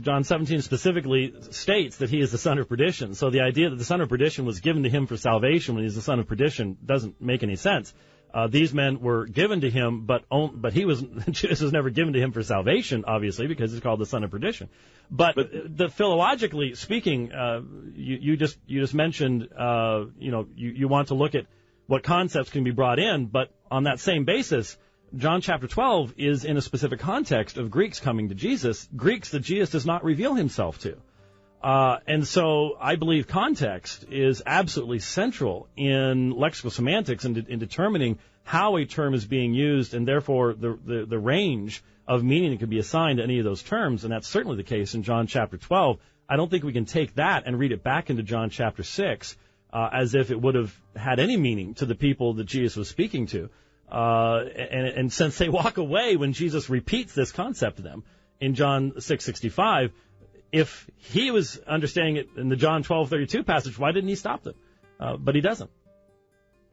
John 17 specifically states that he is the son of perdition. So the idea that the son of perdition was given to him for salvation when he's the son of perdition doesn't make any sense. These men were given to him, but Judas was never given to him for salvation, obviously, because he's called the son of perdition. But philologically speaking, you just mentioned, you want to look at what concepts can be brought in, but on that same basis, John chapter 12 is in a specific context of Greeks coming to Jesus, Greeks that Jesus does not reveal himself to. And so I believe context is absolutely central in lexical semantics and in determining how a term is being used and therefore the range of meaning that could be assigned to any of those terms. And that's certainly the case in John chapter 12. I don't think we can take that and read it back into John chapter 6 as if it would have had any meaning to the people that Jesus was speaking to. And since they walk away when Jesus repeats this concept to them in John 6:65, if he was understanding it in the John 12:32 passage, why didn't he stop them? But he doesn't.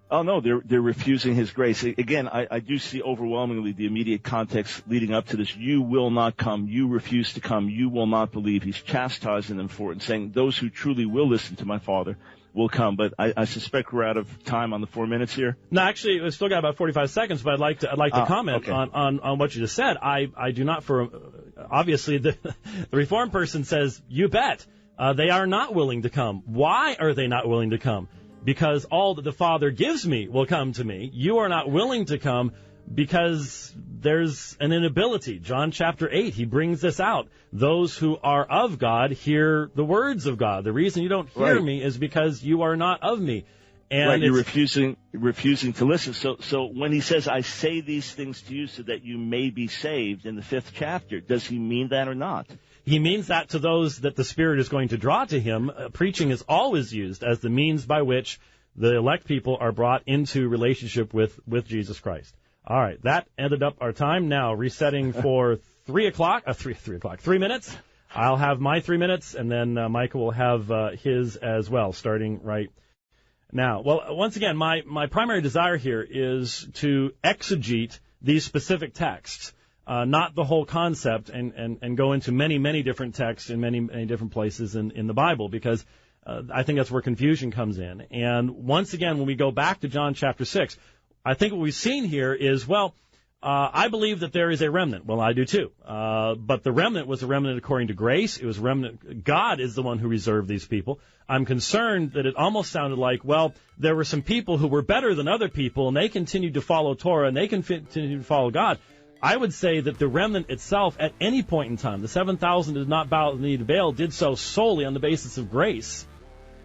Oh, no, they're refusing his grace. Again, I do see overwhelmingly the immediate context leading up to this. You will not come. You refuse to come. You will not believe. He's chastising them for it and saying those who truly will listen to my Father will come. But I suspect we're out of time on the 4 minutes here. No, actually, we've still got about 45 seconds, but I'd like to comment on what you just said. I do not obviously the Reformed person says, you bet. They are not willing to come. Why are they not willing to come? Because all that the Father gives me will come to me. You are not willing to come because there's an inability. John chapter 8, he brings this out. Those who are of God hear the words of God. The reason you don't hear me is because you are not of me. And you're refusing to listen. So when he says, I say these things to you so that you may be saved in the 5th chapter, does he mean that or not? He means that to those that the Spirit is going to draw to him. Preaching is always used as the means by which the elect people are brought into relationship with Jesus Christ. All right, that ended up our time. Now, resetting for 3 minutes. I'll have my 3 minutes, and then Michael will have his as well, starting right now. Well, once again, my primary desire here is to exegete these specific texts, not the whole concept, and go into many, many different texts in many, many different places in the Bible, because I think that's where confusion comes in. And once again, when we go back to John chapter 6, I think what we've seen here is, I believe that there is a remnant. Well, I do too. But the remnant was a remnant according to grace. It was remnant. God is the one who reserved these people. I'm concerned that it almost sounded like, there were some people who were better than other people, and they continued to follow Torah, and they continued to follow God. I would say that the remnant itself, at any point in time, the 7,000 did not bow the knee to Baal, did so solely on the basis of grace.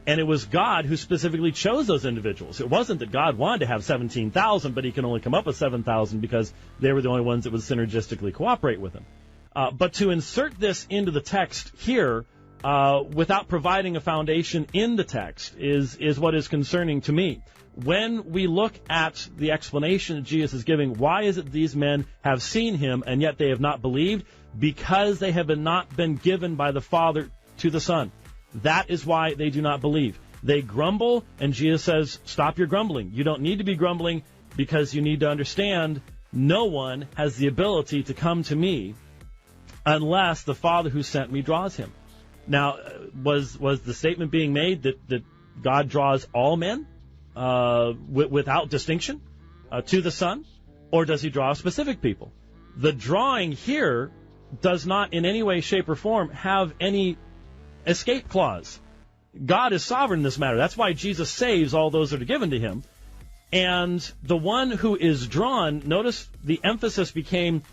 And it was God who specifically chose those individuals. It wasn't that God wanted to have 17,000, but he can only come up with 7,000 because they were the only ones that would synergistically cooperate with him. But to insert this into the text here without providing a foundation in the text is what is concerning to me. When we look at the explanation that Jesus is giving, why is it these men have seen him and yet they have not believed? Because they have not been given by the Father to the Son. That is why they do not believe. They grumble, and Jesus says, stop your grumbling. You don't need to be grumbling because you need to understand no one has the ability to come to me unless the Father who sent me draws him. Now, was the statement being made that God draws all men without distinction to the Son, or does he draw specific people? The drawing here does not in any way, shape, or form have any escape clause. God is sovereign in this matter. That's why Jesus saves all those that are given to him. And the one who is drawn, notice the emphasis became,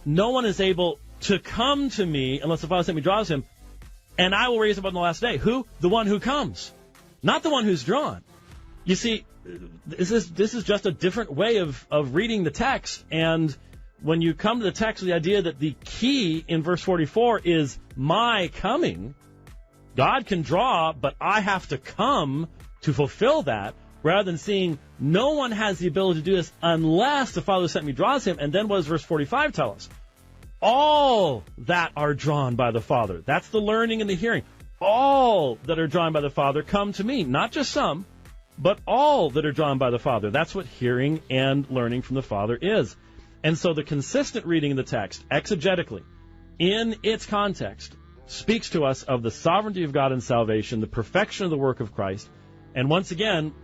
no one is able to come to me unless the Father sent me draws him, and I will raise him up on the last day. Who? The one who comes, not the one who's drawn. You see, this is just a different way of reading the text. And when you come to the text with the idea that the key in verse 44 is my coming, God can draw, but I have to come to fulfill that, rather than seeing no one has the ability to do this unless the Father who sent me draws him. And then what does verse 45 tell us? All that are drawn by the Father. That's the learning and the hearing. All that are drawn by the Father come to me. Not just some, but all that are drawn by the Father. That's what hearing and learning from the Father is. And so the consistent reading of the text, exegetically, in its context, speaks to us of the sovereignty of God in salvation, the perfection of the work of Christ. And once again,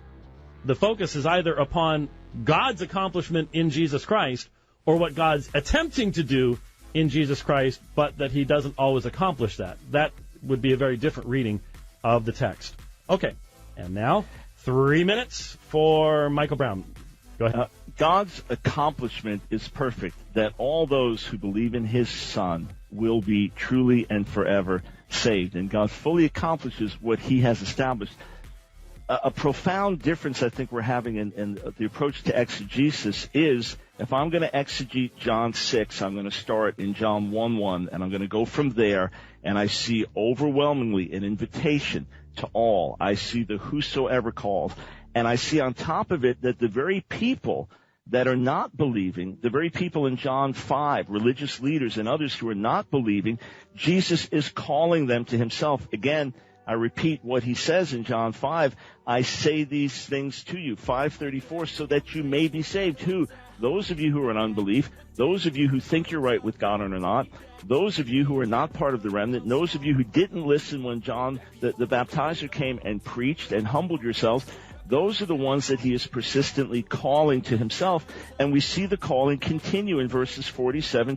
the focus is either upon God's accomplishment in Jesus Christ or what God's attempting to do in Jesus Christ, but that he doesn't always accomplish that. That would be a very different reading of the text. Okay, and now 3 minutes for Michael Brown. Go ahead. God's accomplishment is perfect, that all those who believe in his Son will be truly and forever saved. And God fully accomplishes what he has established. A profound difference I think we're having in the approach to exegesis is, if I'm going to exegete John 6, I'm going to start in John 1:1, and I'm going to go from there, and I see overwhelmingly an invitation to all. I see the whosoever called, and I see on top of it that the very people that are not believing, the very people in John 5, religious leaders and others who are not believing, Jesus is calling them to himself. Again, I repeat what he says in John 5, I say these things to you, 5:34, so that you may be saved. Who? Those of you who are in unbelief, those of you who think you're right with God or not, those of you who are not part of the remnant, those of you who didn't listen when John the baptizer came and preached and humbled yourselves, those are the ones that he is persistently calling to himself. And we see the calling continue in verses 47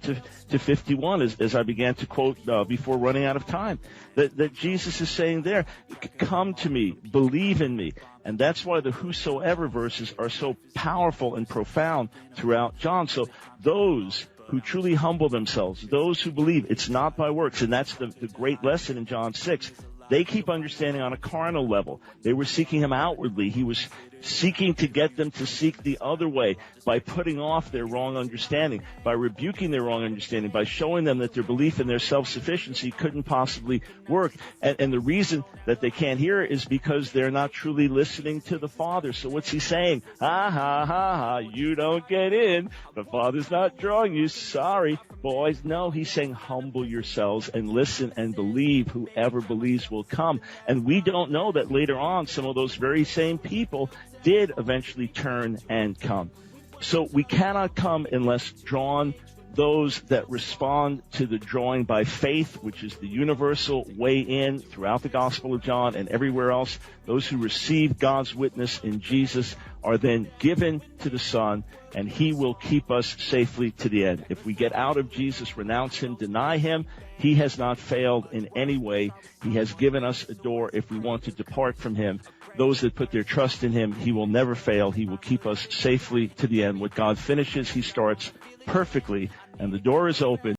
to 51, as I began to quote before running out of time, that Jesus is saying there, come to me, believe in me. And that's why the whosoever verses are so powerful and profound throughout John. So those who truly humble themselves, those who believe, it's not by works. And that's the great lesson in John 6. They keep understanding on a carnal level. They were seeking him outwardly. He was seeking to get them to seek the other way by putting off their wrong understanding, by rebuking their wrong understanding, by showing them that their belief in their self-sufficiency couldn't possibly work. And the reason that they can't hear it is because they're not truly listening to the Father. So what's he saying? Ha, ha, ha, ha, you don't get in. The Father's not drawing you. Sorry, boys. No, he's saying humble yourselves and listen and believe. Whoever believes will come. And we don't know that later on some of those very same people did eventually turn and come. So we cannot come unless drawn. Those that respond to the drawing by faith, which is the universal way in throughout the Gospel of John and everywhere else, those who receive God's witness in Jesus are then given to the Son, and he will keep us safely to the end. If we get out of Jesus, renounce him, deny him, he has not failed in any way. He has given us a door if we want to depart from him. Those that put their trust in him, he will never fail. He will keep us safely to the end. What God finishes, he starts perfectly, and the door is open.